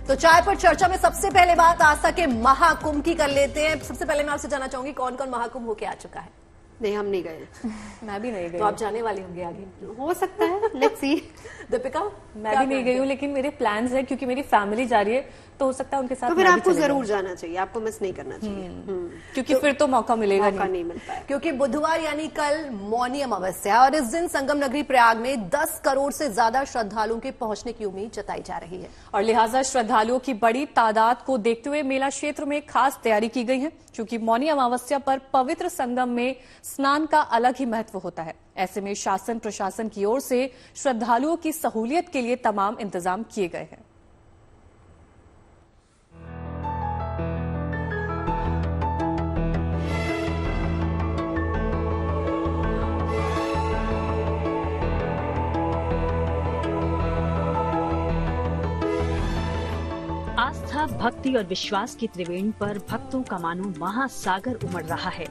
तो चाय पर चर्चा में सबसे पहले बात आस्था के महाकुंभ की कर लेते हैं। सबसे पहले मैं आपसे जानना चाहूंगी कौन कौन महाकुंभ होके आ चुका है? नहीं, हम नहीं गए। मैं भी नहीं गई। तो आप जाने वाली होंगे आगे? हो सकता है, लेट्स सी। दीपिका? मैं भी नहीं गई हूँ, लेकिन मेरे प्लान्स है क्योंकि मेरी फैमिली जा रही है, तो हो सकता है उनके साथ। तो फिर आपको जरूर जाना चाहिए, आपको मिस नहीं करना चाहिए। क्योंकि फिर तो मौका मिलेगा नहीं मिलता है। क्योंकि बुधवार यानी कल मौनी अमावस्या और इस दिन संगम नगरी प्रयाग में 10 करोड़ से ज्यादा श्रद्धालुओं के पहुंचने की उम्मीद जताई जा रही है। और लिहाजा श्रद्धालुओं की बड़ी तादाद को देखते हुए मेला क्षेत्र में खास तैयारी की गई है, क्योंकि मौनी अमावस्या पर पवित्र संगम में स्नान का अलग ही महत्व होता है। ऐसे में शासन प्रशासन की ओर से श्रद्धालुओं की सहूलियत के लिए तमाम इंतजाम किए गए हैं। आस्था, भक्ति और विश्वास की त्रिवेणी पर भक्तों का मानो महासागर उमड़ रहा है।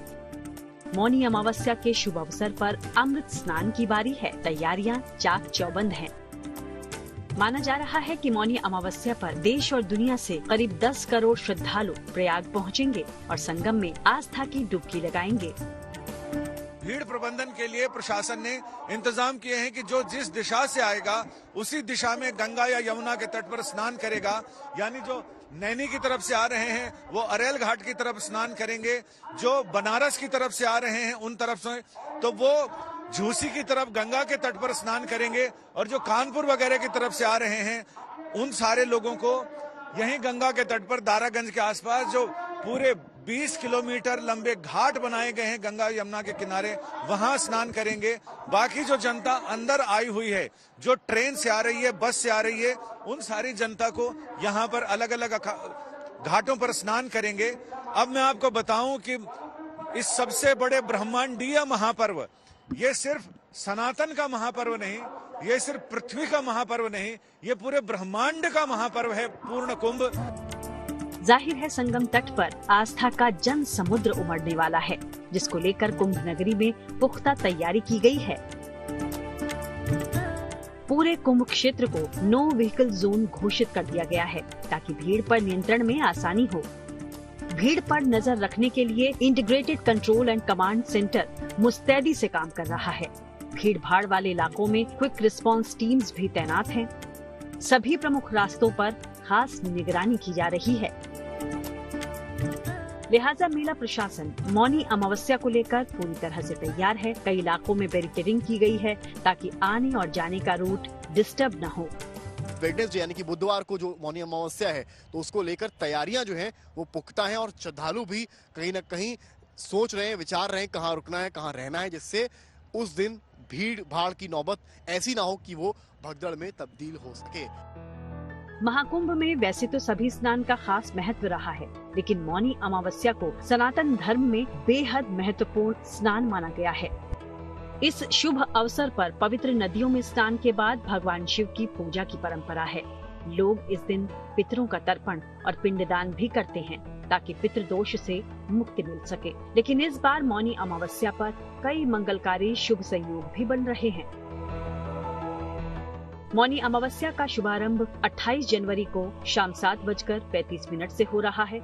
मौनी अमावस्या के शुभ अवसर पर अमृत स्नान की बारी है। तैयारियां चाक चौबंद हैं। माना जा रहा है कि मौनी अमावस्या पर देश और दुनिया से करीब 10 करोड़ श्रद्धालु प्रयाग पहुंचेंगे और संगम में आस्था की डुबकी लगाएंगे। भीड़ प्रबंधन के लिए प्रशासन ने इंतजाम किए हैं कि जो जिस दिशा से आएगा उसी दिशा में गंगा या यमुना के तट पर स्नान करेगा। यानी जो नैनी की तरफ से आ रहे हैं वो अरेल घाट की तरफ स्नान करेंगे, जो बनारस की तरफ से आ रहे हैं उन तरफ से तो वो झूसी की तरफ गंगा के तट पर स्नान करेंगे, और जो कानपुर वगैरह की तरफ से आ रहे हैं उन सारे लोगों को यहीं गंगा के तट पर दारागंज के आसपास जो पूरे 20 किलोमीटर लंबे घाट बनाए गए हैं गंगा यमुना के किनारे, वहां स्नान करेंगे। बाकी जो जनता अंदर आई हुई है, जो ट्रेन से आ रही है, बस से आ रही है, उन सारी जनता को यहाँ पर अलग अलग घाटों पर स्नान करेंगे। अब मैं आपको बताऊं कि इस सबसे बड़े ब्रह्मांडीय महापर्व, ये सिर्फ सनातन का महापर्व नहीं, ये सिर्फ पृथ्वी का महापर्व नहीं, ये पूरे ब्रह्मांड का महापर्व है पूर्ण कुंभ। जाहिर है संगम तट पर आस्था का जन समुद्र उमड़ने वाला है, जिसको लेकर कुंभ नगरी में पुख्ता तैयारी की गई है। पूरे कुंभ क्षेत्र को नो व्हीकल जोन घोषित कर दिया गया है, ताकि भीड़ पर नियंत्रण में आसानी हो। भीड़ पर नजर रखने के लिए integrated control and command centre मुस्तैदी से काम कर रहा है। भीड़ भाड़ वाले इलाकों में क्विक रिस्पांस टीम्स भी तैनात हैं। सभी प्रमुख रास्तों पर खास निगरानी की जा रही है। लिहाजा मेला प्रशासन मौनी अमावस्या को लेकर पूरी तरह से तैयार है। कई इलाकों में बैरिकेडिंग की गई है ताकि आने और जाने का रूट डिस्टर्ब न हो। वेडनेसडे यानी कि बुधवार को जो मौनी अमावस्या है, तो उसको लेकर तैयारियां जो हैं वो पुख्ता हैं, और श्रद्धालु भी कहीं न कहीं सोच रहे हैं, विचार रहे हैं कहाँ रुकना है, कहाँ रहना है, जिससे उस दिन भीड़ भाड़ की नौबत ऐसी ना हो कि वो भगदड़ में तब्दील हो सके। महाकुंभ में वैसे तो सभी स्नान का खास महत्व रहा है, लेकिन मौनी अमावस्या को सनातन धर्म में बेहद महत्वपूर्ण स्नान माना गया है। इस शुभ अवसर पर पवित्र नदियों में स्नान के बाद भगवान शिव की पूजा की परंपरा है। लोग इस दिन पितरों का तर्पण और पिंडदान भी करते हैं, ताकि पितृदोष से मुक्ति मिल सके। लेकिन इस बार मौनी अमावस्या पर कई मंगलकारी शुभ संयोग भी बन रहे हैं। मौनी अमावस्या का शुभारंभ 28 जनवरी को शाम 7:35 से हो रहा है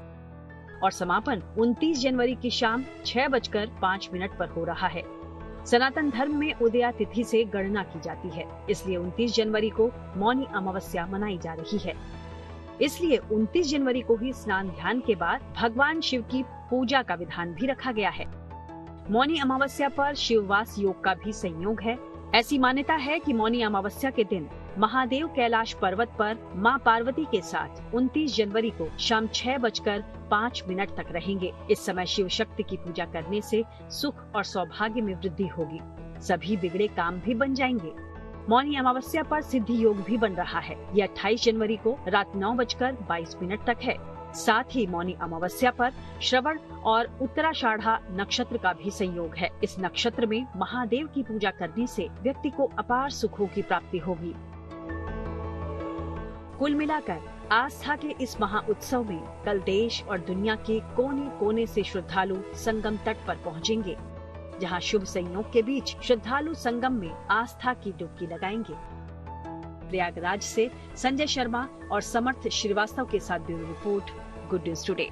और समापन 29 जनवरी की शाम 6:05 पर हो रहा है। सनातन धर्म में उदया तिथि से गणना की जाती है, इसलिए 29 जनवरी को मौनी अमावस्या मनाई जा रही है। इसलिए 29 जनवरी को ही स्नान ध्यान के बाद भगवान शिव की पूजा का विधान भी रखा गया है। मौनी अमावस्या पर शिववास योग का भी संयोग है। ऐसी मान्यता है कि मौनी अमावस्या के दिन महादेव कैलाश पर्वत पर मां पार्वती के साथ 29 जनवरी को शाम 6:05 तक रहेंगे। इस समय शिव शक्ति की पूजा करने से सुख और सौभाग्य में वृद्धि होगी। सभी बिगड़े काम भी बन जाएंगे। मौनी अमावस्या पर सिद्धि योग भी बन रहा है। यह 28 जनवरी को रात 9:22 तक है। साथ ही मौनी अमावस्या पर श्रवण और उत्तराषाढ़ा नक्षत्र का भी संयोग है। इस नक्षत्र में महादेव की पूजा करने से व्यक्ति को अपार सुखों की प्राप्ति होगी। कुल मिलाकर आस्था के इस महा उत्सव में कल देश और दुनिया के कोने कोने से श्रद्धालु संगम तट पर पहुंचेंगे, जहां शुभ संयोग के बीच श्रद्धालु संगम में आस्था की डुबकी लगाएंगे। प्रयागराज से संजय शर्मा और समर्थ श्रीवास्तव के साथ bureau report, good news today.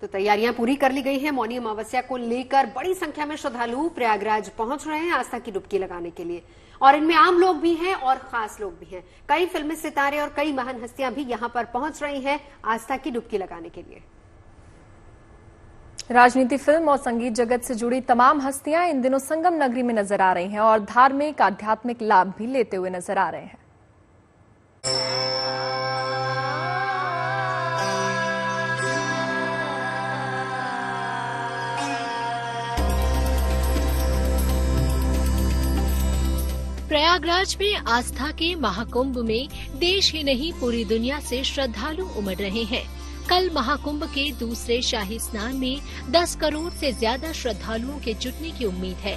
तो तैयारियां पूरी कर ली गई हैं। मौनी अमावस्या को लेकर बड़ी संख्या में श्रद्धालु प्रयागराज पहुंच रहे हैं आस्था की डुबकी लगाने के लिए, और इनमें आम लोग भी हैं और खास लोग भी हैं। कई फिल्मी सितारे और कई महान हस्तियां भी यहां पर पहुंच रही हैं आस्था की डुबकी लगाने के लिए। राजनीति, फिल्म और संगीत जगत से जुड़ी तमाम हस्तियां इन दिनों संगम नगरी में नजर आ रही हैं और धार्मिक आध्यात्मिक लाभ भी लेते हुए नजर आ रहे हैं। प्रयागराज में आस्था के महाकुंभ में देश ही नहीं पूरी दुनिया से श्रद्धालु उमड़ रहे हैं। कल महाकुंभ के दूसरे शाही स्नान में 10 करोड़ से ज्यादा श्रद्धालुओं के जुटने की उम्मीद है।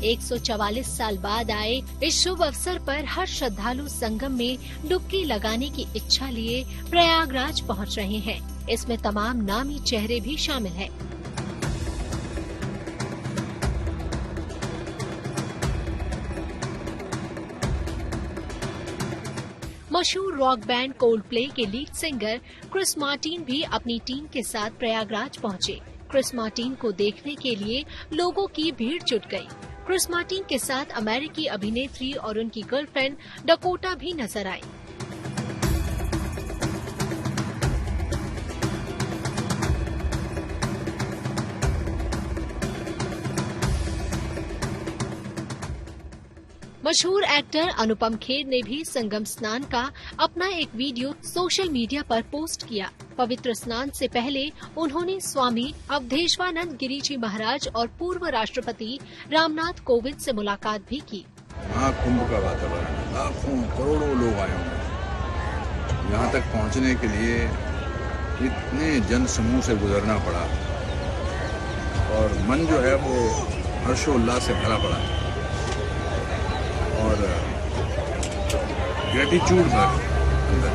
एक 144 साल बाद आए इस शुभ अवसर पर हर श्रद्धालु संगम में डुबकी लगाने की इच्छा लिए प्रयागराज पहुंच रहे हैं। इसमें तमाम नामी चेहरे भी शामिल हैं। मशहूर रॉक बैंड कोल्डप्ले के लीड सिंगर क्रिस मार्टिन भी अपनी टीम के साथ प्रयागराज पहुंचे। क्रिस मार्टिन को देखने के लिए लोगों की भीड़ जुट गई। क्रिस मार्टिन के साथ अमेरिकी अभिनेत्री और उनकी गर्लफ्रेंड डकोटा भी नजर आई। मशहूर एक्टर अनुपम खेर ने भी संगम स्नान का अपना एक वीडियो सोशल मीडिया पर पोस्ट किया। पवित्र स्नान से पहले उन्होंने स्वामी अवधेशानंद गिरी जी महाराज और पूर्व राष्ट्रपति रामनाथ कोविंद से मुलाकात भी की। महाकुंभ का वातावरण, लाखों करोड़ों लोग आए होंगे। यहाँ तक पहुँचने के लिए इतने जन समूह से गुजरना पड़ा और मन जो है वो हर्षोल्लास से भरा पड़ा और ग्रेटिट्यूड भर अंदर,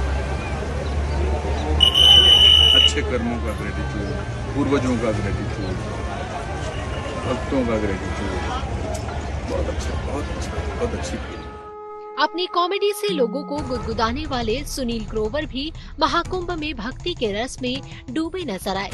अच्छे कर्मों का ग्रेटिट्यूड, पूर्वजों का ग्रेटिट्यूड, भक्तों का ग्रेटिट्यूड। बहुत अच्छा, बहुत अच्छी फीलिंग। अपनी कॉमेडी से लोगों को गुदगुदाने वाले सुनील ग्रोवर भी महाकुंभ में भक्ति के रस में डूबे नजर आए।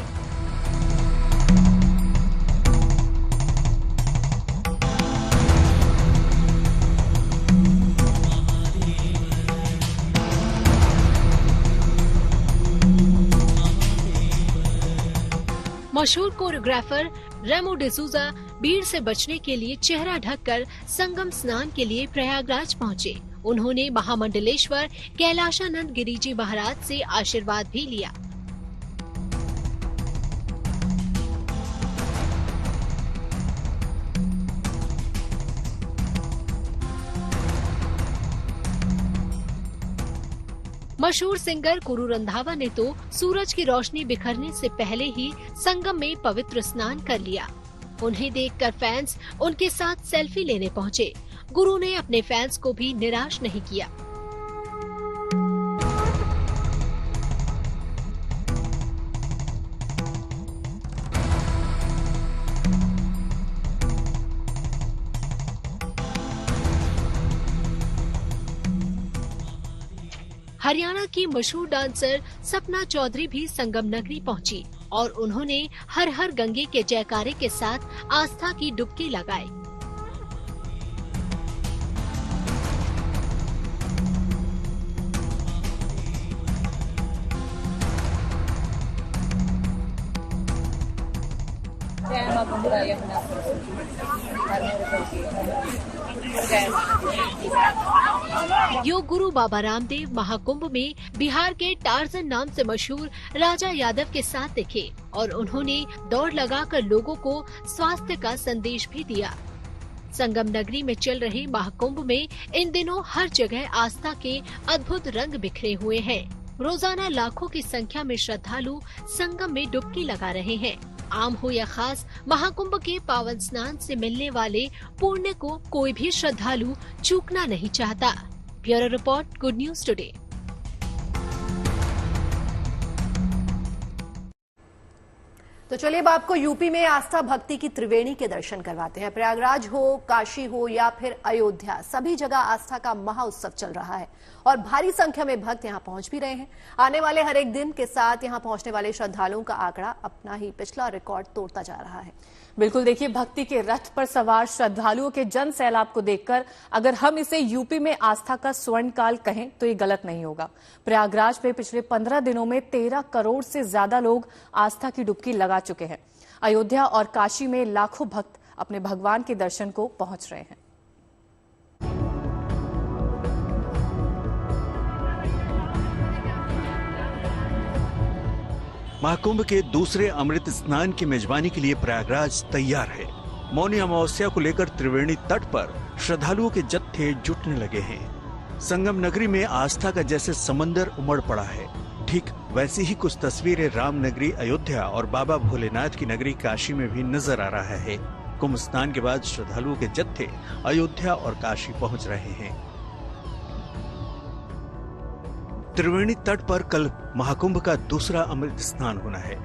मशहूर कोरियोग्राफर रेमो डिसूजा भीड़ से बचने के लिए चेहरा ढककर संगम स्नान के लिए प्रयागराज पहुंचे। उन्होंने महामंडलेश्वर कैलाशानंद गिरी जी महाराज से आशीर्वाद भी लिया। मशहूर सिंगर गुरु रंधावा ने तो सूरज की रोशनी बिखरने से पहले ही संगम में पवित्र स्नान कर लिया। उन्हें देखकर फैंस उनके साथ सेल्फी लेने पहुंचे। गुरु ने अपने फैंस को भी निराश नहीं किया। हरियाणा की मशहूर डांसर सपना चौधरी भी संगम नगरी पहुंची और उन्होंने हर हर गंगे के जयकारे के साथ आस्था की डुबकी लगाई। योग गुरु बाबा रामदेव महाकुंभ में बिहार के टार्जन नाम से मशहूर राजा यादव के साथ दिखे और उन्होंने दौड़ लगाकर लोगों को स्वास्थ्य का संदेश भी दिया। संगम नगरी में चल रहे महाकुंभ में इन दिनों हर जगह आस्था के अद्भुत रंग बिखरे हुए हैं। रोजाना लाखों की संख्या में श्रद्धालु संगम में डुबकी लगा रहे हैं। आम हो या खास, महाकुंभ के पावन स्नान से मिलने वाले पुण्य को कोई भी श्रद्धालु चूकना नहीं चाहता। Bureau report, good news today. तो चलिए अब आपको यूपी में आस्था भक्ति की त्रिवेणी के दर्शन करवाते हैं। प्रयागराज हो, काशी हो या फिर अयोध्या, सभी जगह आस्था का महाउत्सव चल रहा है और भारी संख्या में भक्त यहां पहुंच भी रहे हैं। आने वाले हर एक दिन के साथ यहां पहुंचने वाले श्रद्धालुओं का आंकड़ा अपना ही पिछला रिकॉर्ड तोड़ता जा रहा है। बिल्कुल, देखिए, भक्ति के रथ पर सवार श्रद्धालुओं के जन सैलाब को देखकर अगर हम इसे यूपी में आस्था का स्वर्ण काल कहें तो ये गलत नहीं होगा। प्रयागराज में पिछले 15 दिनों में 13 करोड़ से ज्यादा लोग आस्था की डुबकी लगा चुके हैं। अयोध्या और काशी में लाखों भक्त अपने भगवान के दर्शन को पहुंच रहे हैं। महाकुंभ के दूसरे अमृत स्नान की मेजबानी के लिए प्रयागराज तैयार है। मौनी अमावस्या को लेकर त्रिवेणी तट पर श्रद्धालुओं के जत्थे जुटने लगे हैं। संगम नगरी में आस्था का जैसे समंदर उमड़ पड़ा है, ठीक वैसी ही कुछ तस्वीरें राम नगरी अयोध्या और बाबा भोलेनाथ की नगरी काशी में भी नजर आ रहा है। कुंभ स्नान के बाद श्रद्धालुओं के जत्थे अयोध्या और काशी पहुंच रहे हैं। त्रिवेणी तट पर कल महाकुंभ का दूसरा अमृत स्नान होना है।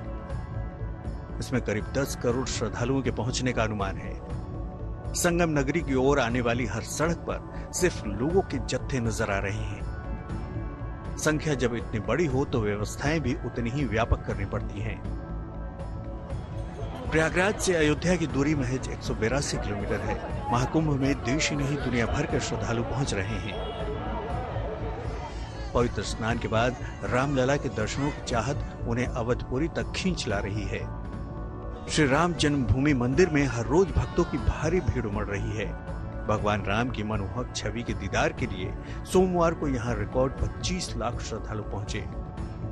इसमें करीब 10 करोड़ श्रद्धालुओं के पहुंचने का अनुमान है। संगम नगरी की ओर आने वाली हर सड़क पर सिर्फ लोगों के जत्थे नजर आ रहे हैं। संख्या जब इतनी बड़ी हो तो व्यवस्थाएं भी उतनी ही व्यापक करनी पड़ती हैं। प्रयागराज से अयोध्या की दूरी महज 182 किलोमीटर है। महाकुंभ में देश ही नहीं दुनिया भर के श्रद्धालु पहुंच रहे हैं। पवित्र स्नान के बाद रामलला के दर्शनों की चाहत उन्हें अवधपुरी तक खींच ला रही है। श्री राम जन्मभूमि मंदिर में हर रोज भक्तों की भारी भीड़ उमड़ रही है। भगवान राम की मनमोहक छवि के दीदार के लिए सोमवार को यहाँ रिकॉर्ड 25 लाख श्रद्धालु पहुंचे।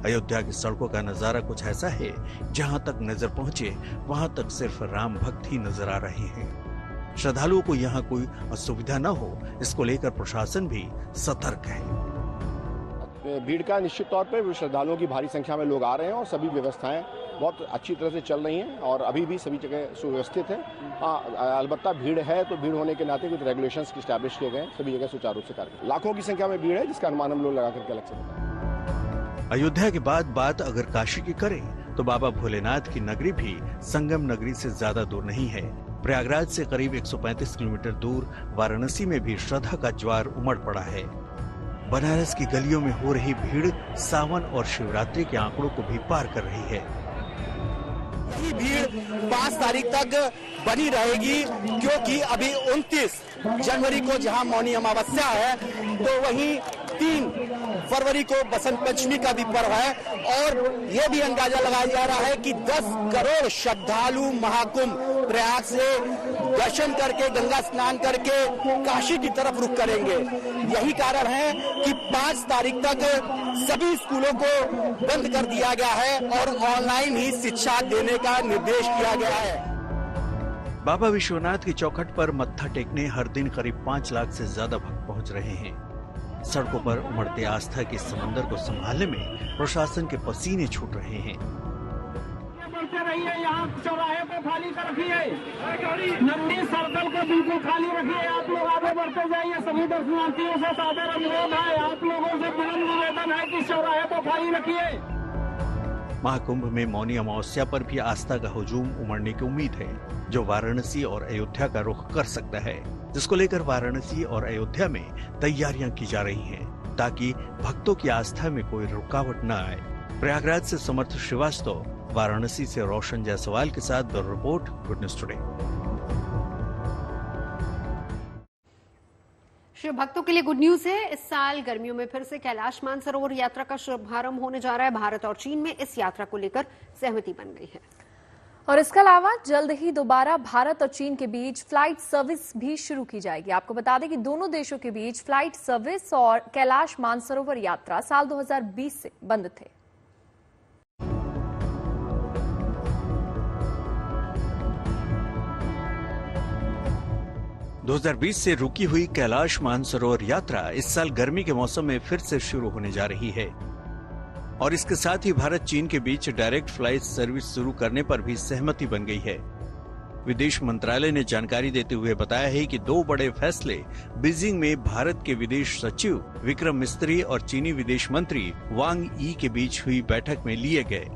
अयोध्या की सड़कों का नजारा कुछ ऐसा है, जहां तक नजर पहुंचे वहां तक सिर्फ राम भक्त ही नजर आ रहे हैं। श्रद्धालुओं को यहाँ कोई असुविधा न हो, इसको लेकर प्रशासन भी सतर्क है। भीड़ का निश्चित तौर पर श्रद्धालुओं की भारी संख्या में लोग आ रहे हैं और सभी व्यवस्थाएं बहुत अच्छी तरह से चल रही हैं और अभी भी सभी जगह सुव्यवस्थित है। हाँ, अलबत्ता भीड़ है तो भीड़ होने के नाते कुछ रेगुलेशंस स्टैब्लिश किए गए, सभी जगह सुचारू रूप से कार्य। लाखों की संख्या में भीड़ है, जिसका अनुमान हम लोग लगा करके अलग से बताएं। अयोध्या के बाद बात अगर काशी की करें तो बाबा भोलेनाथ की नगरी भी संगम नगरी से ज्यादा दूर नहीं है। प्रयागराज से करीब 135 किलोमीटर दूर वाराणसी में भी श्रद्धा का ज्वार उमड़ पड़ा है। बनारस की गलियों में हो रही भीड़ सावन और शिवरात्रि के आंकड़ों को भी पार कर रही है। ये भीड़ 5 तारीख तक बनी रहेगी, क्योंकि अभी 29 जनवरी को जहां मौनी अमावस्या है तो वहीं 3 फरवरी को बसंत पंचमी का भी पर्व है और ये भी अंदाजा लगाया जा रहा है कि 10 करोड़ श्रद्धालु महाकुंभ प्रयाग से दर्शन करके गंगा स्नान करके काशी की तरफ रुख करेंगे। यही कारण है कि 5 तारीख तक सभी स्कूलों को बंद कर दिया गया है और ऑनलाइन ही शिक्षा देने का निर्देश दिया गया है। बाबा विश्वनाथ की चौखट पर मत्था टेकने हर दिन करीब 5 लाख से ज्यादा भक्त पहुंच रहे हैं। सड़कों पर उमड़ते आस्था के समंदर को संभालने में प्रशासन के पसीने छूट रहे हैं। रहिए, यहाँ चौराहे को खाली रखिए, नंदी सर्कल को बिल्कुल खाली रखिए। आप लोग आगे बढ़ते जाइए। सभी दर्शनार्थियों से सादर अनुरोध है, आप लोगों से विनम्र निवेदन है कि चौराहे को खाली रखिए। महाकुंभ में मौनी अमावस्या पर भी आस्था का हुजूम उमड़ने की उम्मीद है, जो वाराणसी और अयोध्या का रुख कर सकता है, जिसको लेकर वाराणसी और अयोध्या में तैयारियां की जा रही हैं, ताकि भक्तों की आस्था में कोई रुकावट न आए। प्रयागराज से समर्थ श्रीवास्तव, वाराणसी से रोशन जायसवाल के साथ bureau report, good news today. Shiv भक्तों के लिए गुड न्यूज है। इस साल गर्मियों में फिर से कैलाश मानसरोवर यात्रा का शुभारंभ होने जा रहा है। भारत और चीन में इस यात्रा को लेकर सहमति बन गई है और इसके अलावा जल्द ही दोबारा भारत और चीन के बीच फ्लाइट सर्विस भी शुरू की जाएगी। आपको बता दें कि दोनों देशों के बीच फ्लाइट सर्विस और कैलाश मानसरोवर यात्रा साल 2020 से बंद थे। – 2020 से रुकी हुई कैलाश मानसरोवर यात्रा इस साल गर्मी के मौसम में फिर से शुरू होने जा रही है और इसके साथ ही भारत चीन के बीच डायरेक्ट फ्लाइट सर्विस शुरू करने पर भी सहमति बन गई है। विदेश मंत्रालय ने जानकारी देते हुए बताया है कि 2 बड़े फैसले बीजिंग में भारत के विदेश सचिव विक्रम मिस्त्री और चीनी विदेश मंत्री वांग यी के बीच हुई बैठक में लिए गए।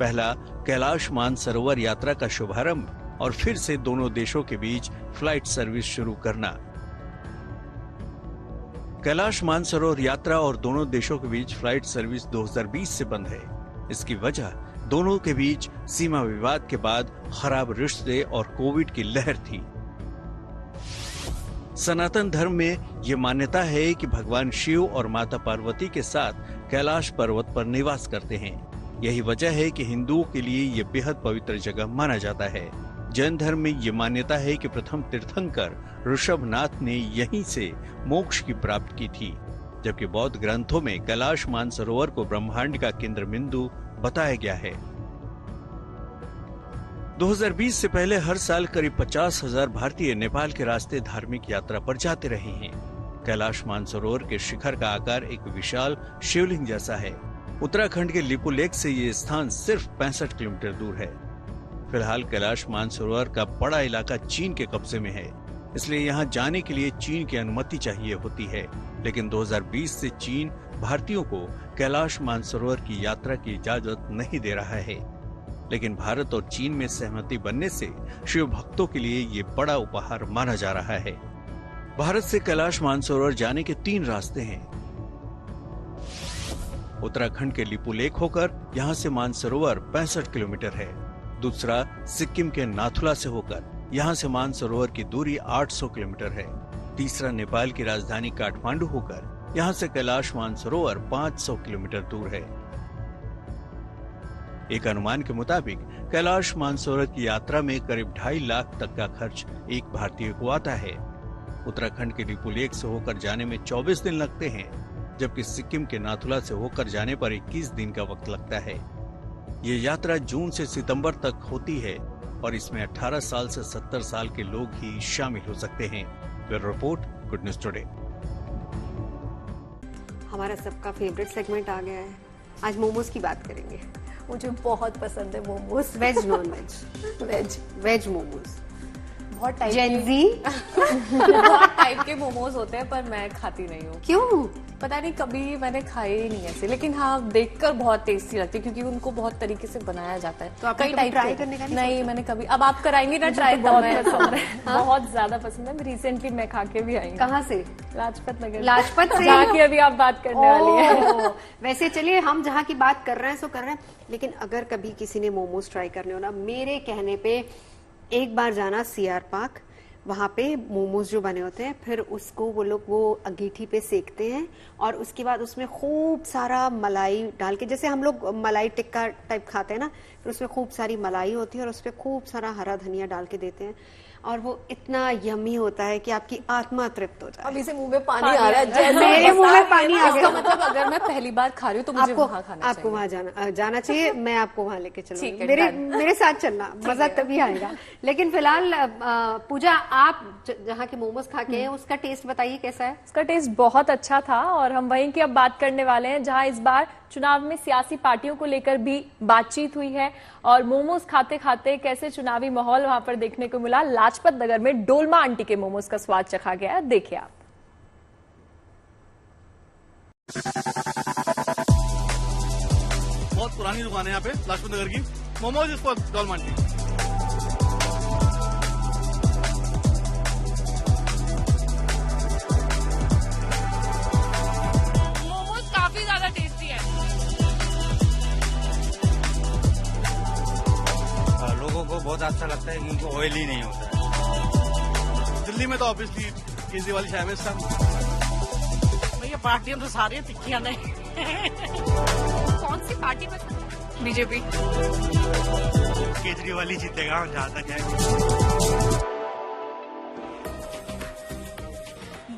पहला कैलाश मानसरोवर यात्रा का शुभारंभ और फिर से दोनों देशों के बीच फ्लाइट सर्विस शुरू करना। कैलाश मानसरोवर यात्रा और दोनों देशों के बीच फ्लाइट सर्विस 2020 से बंद है। इसकी वजह दोनों के बीच सीमा विवाद के बाद खराब रिश्ते और कोविड की लहर थी। सनातन धर्म में ये मान्यता है कि भगवान शिव और माता पार्वती के साथ कैलाश पर्वत पर निवास करते हैं। यही वजह है कि हिंदुओं के लिए ये बेहद पवित्र जगह माना जाता है। जैन धर्म में ये मान्यता है कि प्रथम तीर्थंकर ऋषभनाथ ने यहीं से मोक्ष की प्राप्ति की थी, जबकि बौद्ध ग्रंथों में कैलाश मानसरोवर को ब्रह्मांड का केंद्र बिंदु बताया गया है। 2020 से पहले हर साल करीब 50,000 भारतीय नेपाल के रास्ते धार्मिक यात्रा पर जाते रहे हैं। कैलाश मानसरोवर के शिखर का आकार एक विशाल शिवलिंग जैसा है। उत्तराखंड के लिपुलेख से ये स्थान सिर्फ 65 किलोमीटर दूर है। फिलहाल कैलाश मानसरोवर का बड़ा इलाका चीन के कब्जे में है, इसलिए यहाँ जाने के लिए चीन की अनुमति चाहिए होती है। लेकिन 2020 से चीन भारतीयों को कैलाश मानसरोवर की यात्रा की इजाजत नहीं दे रहा है। लेकिन भारत और चीन में सहमति बनने से शिव भक्तों के लिए ये बड़ा उपहार माना जा रहा है। भारत से कैलाश मानसरोवर जाने के 3 रास्ते हैं। उत्तराखंड के लिपुलेख होकर यहाँ से मानसरोवर 65 किलोमीटर है। दूसरा सिक्किम के नाथुला से होकर यहाँ से मानसरोवर की दूरी 800 किलोमीटर है। तीसरा नेपाल की राजधानी काठमांडू होकर यहाँ से कैलाश मानसरोवर 500 किलोमीटर दूर है। एक अनुमान के मुताबिक कैलाश मानसरोवर की यात्रा में करीब 2.5 लाख तक का खर्च एक भारतीय को आता है। उत्तराखंड के लिपुलेख से होकर जाने में 24 दिन लगते हैं, जबकि सिक्किम के नाथुला से होकर जाने पर 21 दिन का वक्त लगता है। ये यात्रा जून से सितंबर तक होती है और इसमें 18 साल से 70 साल के लोग ही शामिल हो सकते हैं। Bureau report, good news today. हमारा सबका फेवरेट सेगमेंट आ गया है। आज मोमोज की बात करेंगे। मुझे बहुत पसंद है momos. Veg non veg? Veg momos. बहुत टाइप जेनजी बहुत टाइप के मोमोज होते हैं, पर मैं खाती नहीं हूँ। क्यों? पता नहीं, कभी मैंने खाए ही नहीं ऐसे। लेकिन हाँ, देखकर बहुत टेस्टी लगती है क्योंकि उनको बहुत तरीके से बनाया जाता है। तो आप कई टाइप ट्राई करने का नहीं, मैंने कभी। अब आप कराएंगे ना ट्राई? बहुत पसंद है, बहुत ज्यादा पसंद है। रिसेंटली मैं खा के भी आई हूँ। कहाँ से? लाजपत नगर। लाजपत से? जहाँ की अभी आप बात करने वाली है। वैसे चलिए, हम जहाँ की बात कर रहे हैं सो कर रहे हैं, लेकिन अगर कभी किसी ने मोमोज ट्राई करने हो ना, मेरे कहने पे एक बार जाना CR पार्क। वहाँ पे मोमोज जो बने होते हैं, फिर उसको वो लोग वो अंगीठी पे सेकते हैं और उसके बाद उसमें खूब सारा मलाई डाल के, जैसे हम लोग मलाई टिक्का टाइप खाते हैं ना, फिर उसमें खूब सारी मलाई होती है और उसपे खूब सारा हरा धनिया डाल के देते हैं और वो इतना यम्मी होता है कि आपकी आत्मा तृप्त हो जाए। अभी से मुंह में पानी आ रहा है। मेरे मुंह में पानी आ गया। मतलब अगर मैं पहली बार खा रही हूँ तो मुझे वहाँ खाना चाहिए। आपको वहाँ जाना चाहिए। मैं आपको वहाँ लेके चलूंगी। मेरे साथ चलना, मजा तभी आएगा। लेकिन फिलहाल पूजा, आप जहाँ के मोमोज खा के हैं उसका टेस्ट बताइए कैसा है? उसका टेस्ट बहुत अच्छा था और हम वहीं की अब बात करने वाले हैं जहाँ इस बार चुनाव में सियासी पार्टियों को लेकर भी बातचीत हुई है और मोमोज खाते खाते कैसे चुनावी माहौल वहां पर देखने को मिला। लाजपत नगर में डोलमा आंटी के मोमोज का स्वाद चखा गया। देखिए आप। बहुत पुरानी दुकान है यहाँ पे लाजपत नगर की। मोमोज इसको डोलमा आंटी। लोगों को बहुत अच्छा लगता है क्योंकि ऑयली नहीं होता है। दिल्ली में तो ऑब्वियसली केजरीवाल शायद था। भैया पार्टियां तो सारी तिखियां नहीं। कौन सी पार्टी में? बीजेपी। केजरीवाल ही जीतेगा जहाँ तक है।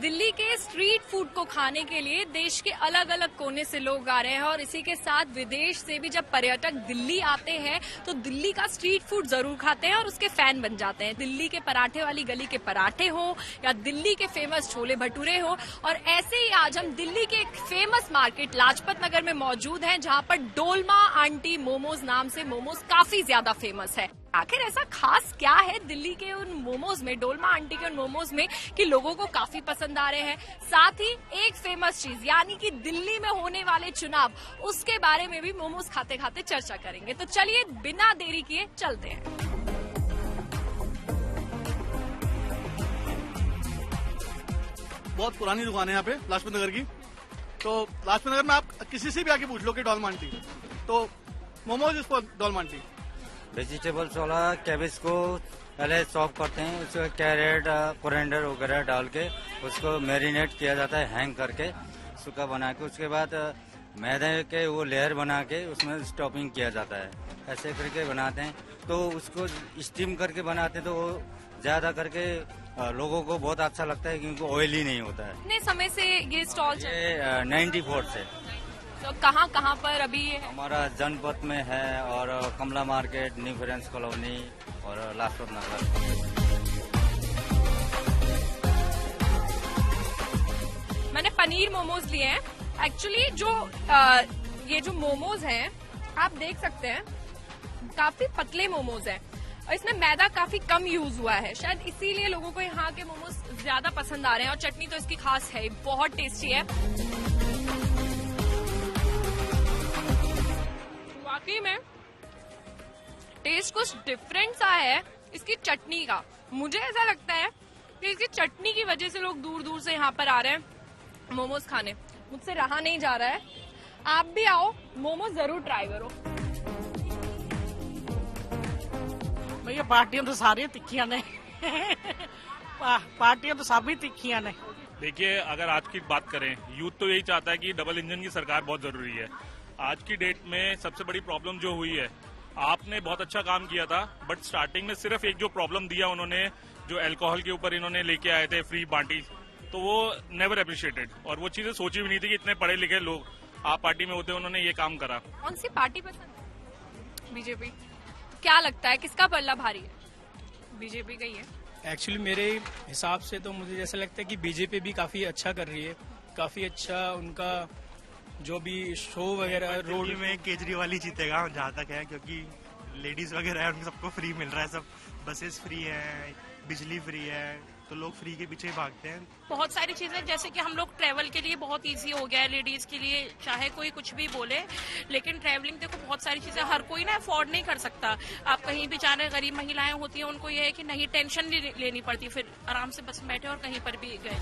दिल्ली के स्ट्रीट फूड को खाने के लिए देश के अलग अलग कोने से लोग आ रहे हैं और इसी के साथ विदेश से भी जब पर्यटक दिल्ली आते हैं तो दिल्ली का स्ट्रीट फूड जरूर खाते हैं और उसके फैन बन जाते हैं। दिल्ली के पराठे वाली गली के पराठे हो या दिल्ली के फेमस छोले भटूरे हो। और ऐसे ही आज हम दिल्ली के एक फेमस मार्केट लाजपत नगर में मौजूद हैं जहां पर डोलमा आंटी मोमोज नाम से मोमोज काफी ज्यादा फेमस है। आखिर ऐसा खास क्या है दिल्ली के उन मोमोज में, डोलमा आंटी के उन मोमोज में, कि लोगों को काफी पसंद आ रहे हैं। साथ ही एक फेमस चीज यानी कि दिल्ली में होने वाले चुनाव, उसके बारे में भी मोमोज खाते खाते चर्चा करेंगे। तो चलिए बिना देरी किए चलते हैं। बहुत पुरानी दुकान है यहाँ पे लाजपत नगर की। तो लाजपत नगर में आप किसी से भी आके पूछ लो कि डोलमा आंटी, तो momos is for Dolma aunty. Vegetables वाला कैबेज को पहले सॉफ करते हैं, उसमें कैरेट कोरिएंडर वगैरह डाल के उसको मैरिनेट किया जाता है, हैंग करके सूखा बना के। उसके बाद मैदे के वो लेयर बना के उसमें स्टॉपिंग किया जाता है, ऐसे करके बनाते हैं। तो उसको स्टीम करके बनाते हैं तो वो ज्यादा करके लोगों को बहुत अच्छा लगता है क्योंकि ऑयली नहीं होता है। कितने समय से ये स्टॉल चल रहा है? 94 से। तो कहाँ कहाँ पर अभी ये है? हमारा जनपद में है और कमला मार्केट, न्यू फ्रेंड्स कॉलोनी और लाजपत नगर। मैंने पनीर मोमोज लिए हैं। एक्चुअली जो ये जो मोमोज हैं आप देख सकते हैं, काफी पतले मोमोज हैं और इसमें मैदा काफी कम यूज हुआ है। शायद इसीलिए लोगों को यहाँ के मोमोज ज्यादा पसंद आ रहे हैं। और चटनी तो इसकी खास है, बहुत टेस्टी है। वाकई में टेस्ट कुछ डिफरेंट सा है इसकी चटनी का। मुझे ऐसा लगता है कि इसकी चटनी की वजह से लोग दूर दूर से यहाँ पर आ रहे हैं मोमोज खाने। मुझसे रहा नहीं जा रहा है। आप भी आओ, मोमोज जरूर ट्राई करो। भैया पार्टियां तो सारी तिखियां ने पार्टियां तो सभी तिखियां ने। देखिए, अगर आज की बात करें, यूथ तो यही चाहता है कि डबल इंजन की सरकार बहुत जरूरी है। आज की डेट में सबसे बड़ी प्रॉब्लम जो हुई है, आपने बहुत अच्छा काम किया था बट स्टार्टिंग में सिर्फ एक जो प्रॉब्लम दिया उन्होंने, जो अल्कोहल के ऊपर इन्होंने लेके आए थे फ्री बांटी, तो वो नेवर अप्रिशिएटेड। और वो चीजें सोची भी नहीं थी कि इतने पढ़े लिखे लोग आप पार्टी में होते, उन्होंने ये काम करा। कौन सी पार्टी पसंद? बीजेपी। क्या लगता है किसका पल्ला भारी है? बीजेपी का ही है। एक्चुअली मेरे हिसाब से तो मुझे जैसा लगता है कि बीजेपी भी काफी अच्छा कर रही है, काफी अच्छा उनका जो भी शो वगैरह रोड में केजरीवाल ही जीतेगा जहाँ तक है, क्योंकि लेडीज वगैरह है उनको सबको फ्री मिल रहा है, सब बसेस फ्री है, बिजली फ्री है, तो लोग फ्री के पीछे भागते हैं। बहुत सारी चीजें जैसे कि हम लोग ट्रैवल के लिए बहुत इजी हो गया है लेडीज के लिए, चाहे कोई कुछ भी बोले, लेकिन ट्रैवलिंग देखो बहुत सारी चीजें हर कोई ना अफोर्ड नहीं कर सकता। आप कहीं भी जाना, गरीब महिलाएं होती हैं उनको ये है कि नहीं टेंशन नहीं लेनी पड़ती, फिर आराम से बस में बैठे और कहीं पर भी गए।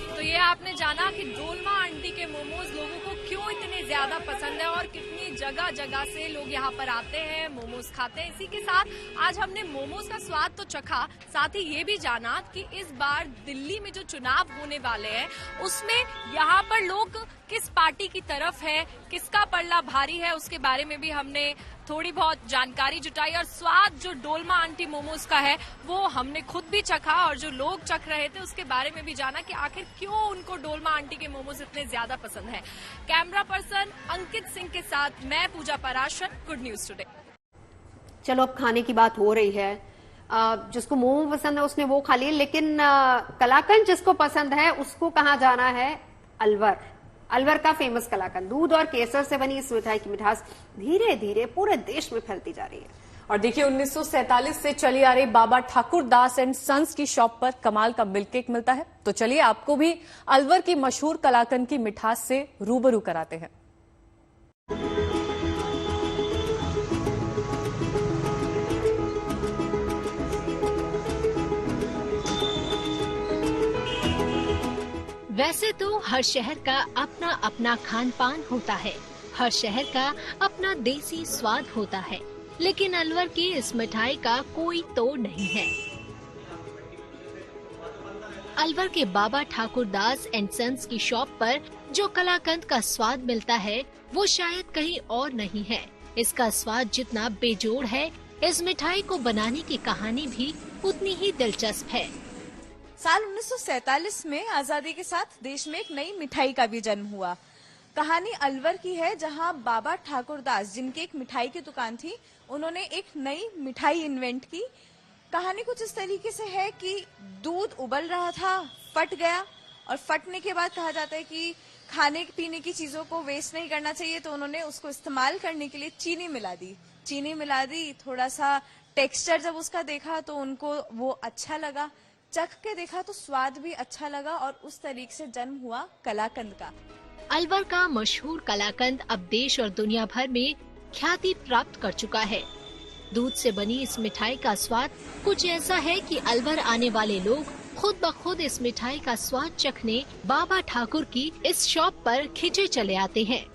तो ये आपने जाना कि डोलमा आंटी के मोमोज लोगों को क्यों इतने ज्यादा पसंद है और कितनी जगह जगह से लोग यहाँ पर आते हैं, मोमोज खाते हैं। इसी के साथ आज हमने मोमोज का स्वाद तो चखा, साथ ही ये भी जाना कि इस बार दिल्ली में जो चुनाव होने वाले हैं उसमें यहाँ पर लोग किस पार्टी की तरफ है, किसका पल्ला भारी है, उसके बारे में भी हमने थोड़ी बहुत जानकारी जुटाई। और स्वाद जो डोलमा आंटी मोमोज का है वो हमने खुद भी चखा और जो लोग चख रहे थे उसके बारे में भी जाना कि आखिर क्यों उनको डोलमा आंटी के मोमोज इतने ज्यादा पसंद है। कैमरा पर्सन अंकित सिंह के साथ मैं पूजा पराशर, गुड न्यूज टुडे। चलो अब खाने की बात हो रही है, जिसको मोमो पसंद है उसने वो खा लिए, लेकिन कलाकंद जिसको पसंद है उसको कहाँ जाना है? अलवर। अलवर का फेमस कलाकंद, दूध और केसर से बनी इस मिठाई की मिठास धीरे धीरे पूरे देश में फैलती जा रही है। और देखिए 1947 से चली आ रही बाबा ठाकुर दास एंड सन्स की शॉप पर कमाल का मिल्क केक मिलता है। तो चलिए आपको भी अलवर की मशहूर कलाकंद की मिठास से रूबरू कराते हैं। वैसे तो हर शहर का अपना अपना खान पान होता है, हर शहर का अपना देसी स्वाद होता है, लेकिन अलवर की इस मिठाई का कोई तोड़ नहीं है। अलवर के बाबा ठाकुर दास एंड सन्स की शॉप पर जो कलाकंद का स्वाद मिलता है वो शायद कहीं और नहीं है। इसका स्वाद जितना बेजोड़ है, इस मिठाई को बनाने की कहानी भी उतनी ही दिलचस्प है। साल 1947 में आजादी के साथ देश में एक नई मिठाई का भी जन्म हुआ। कहानी अलवर की है, जहां बाबा ठाकुर दास, जिनकी एक मिठाई की दुकान थी, उन्होंने एक नई मिठाई इन्वेंट की। कहानी कुछ इस तरीके से है कि दूध उबल रहा था, फट गया और फटने के बाद कहा जाता है कि खाने पीने की चीजों को वेस्ट नहीं करना चाहिए, तो उन्होंने उसको इस्तेमाल करने के लिए चीनी मिला दी। थोड़ा सा टेक्सचर जब उसका देखा तो उनको वो अच्छा लगा, चख के देखा तो स्वाद भी अच्छा लगा, और उस तरीके से जन्म हुआ कलाकंद का। अलवर का मशहूर कलाकंद अब देश और दुनिया भर में ख्याति प्राप्त कर चुका है। दूध से बनी इस मिठाई का स्वाद कुछ ऐसा है कि अलवर आने वाले लोग खुद ब खुद इस मिठाई का स्वाद चखने बाबा ठाकुर की इस शॉप पर खिंचे चले आते हैं।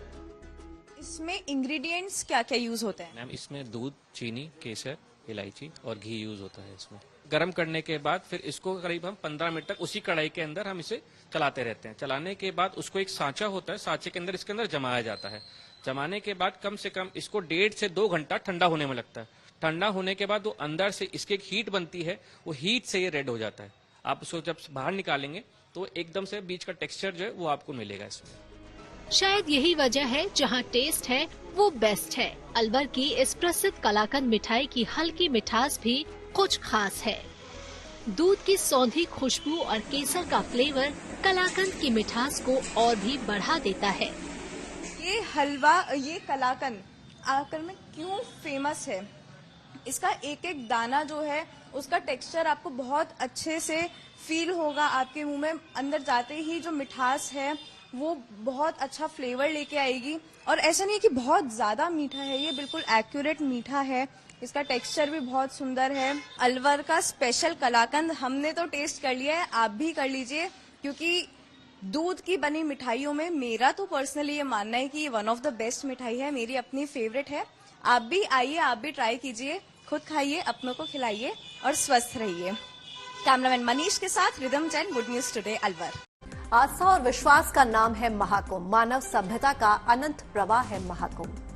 इसमें इंग्रेडिएंट्स क्या क्या यूज होते हैं? मैम इसमें दूध, चीनी, केसर, इलायची और घी यूज होता है। इसमें गर्म करने के बाद फिर इसको करीब हम 15 मिनट तक उसी कढ़ाई के अंदर हम इसे चलाते रहते हैं। चलाने के बाद उसको एक सांचा होता है, सांचे के अंदर इसके अंदर जमाया जाता है। जमाने के बाद कम से कम इसको 1.5 से 2 घंटा ठंडा होने में लगता है। ठंडा होने के बाद वो अंदर से इसकी एक हीट बनती है, वो हीट से ये रेड हो जाता है। आप उसको जब बाहर निकालेंगे तो एकदम से बीच का टेक्सचर जो है वो आपको मिलेगा इसमें। शायद यही वजह है जहां टेस्ट है वो बेस्ट है। अलवर की इस प्रसिद्ध कलाकंद मिठाई की हल्की मिठास भी कुछ खास है। दूध की सौंधी खुशबू और केसर का फ्लेवर कलाकंद की मिठास को और भी बढ़ा देता है। ये हलवा, ये कलाकंद आकर में क्यों फेमस है? इसका एक एक दाना जो है उसका टेक्सचर आपको बहुत अच्छे से फील होगा आपके मुंह में। अंदर जाते ही जो मिठास है वो बहुत अच्छा फ्लेवर लेके आएगी। और ऐसा नहीं है कि बहुत ज्यादा मीठा है, ये बिल्कुल एक्यूरेट मीठा है। इसका टेक्सचर भी बहुत सुंदर है। अलवर का स्पेशल कलाकंद हमने तो टेस्ट कर लिया है, आप भी कर लीजिए, क्योंकि दूध की बनी मिठाइयों में मेरा तो पर्सनली ये मानना है कि ये वन ऑफ द बेस्ट मिठाई है, मेरी अपनी फेवरेट है। आप भी आइए, आप भी ट्राई कीजिए, खुद खाइए, अपनों को खिलाइए और स्वस्थ रहिए। कैमरामैन मनीष के साथ Ridam Jain, good news today, Alwar. आस्था और विश्वास का नाम है महाकुंभ, मानव सभ्यता का अनंत प्रवाह है महाकुंभ।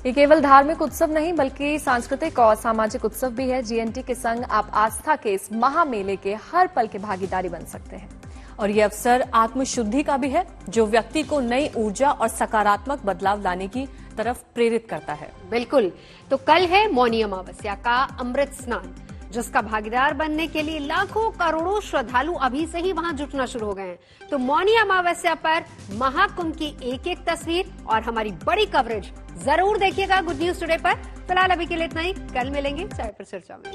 ये केवल धार्मिक उत्सव नहीं बल्कि सांस्कृतिक और सामाजिक उत्सव भी है। जीएनटी के संग आप आस्था के इस महामेले के हर पल के भागीदारी बन सकते हैं। और ये अवसर आत्मशुद्धि का भी है, जो व्यक्ति को नई ऊर्जा और सकारात्मक बदलाव लाने की तरफ प्रेरित करता है। बिल्कुल। तो कल है मौनी अमावस्या का अमृत स्नान, जिसका भागीदार बनने के लिए लाखों करोड़ों श्रद्धालु अभी से ही वहां जुटना शुरू हो गए हैं। तो मौनी अमावस्या पर महाकुंभ की एक एक तस्वीर और हमारी बड़ी कवरेज जरूर देखिएगा गुड न्यूज टुडे पर। फिलहाल अभी के लिए इतना ही, कल मिलेंगे चाय पर चर्चा में।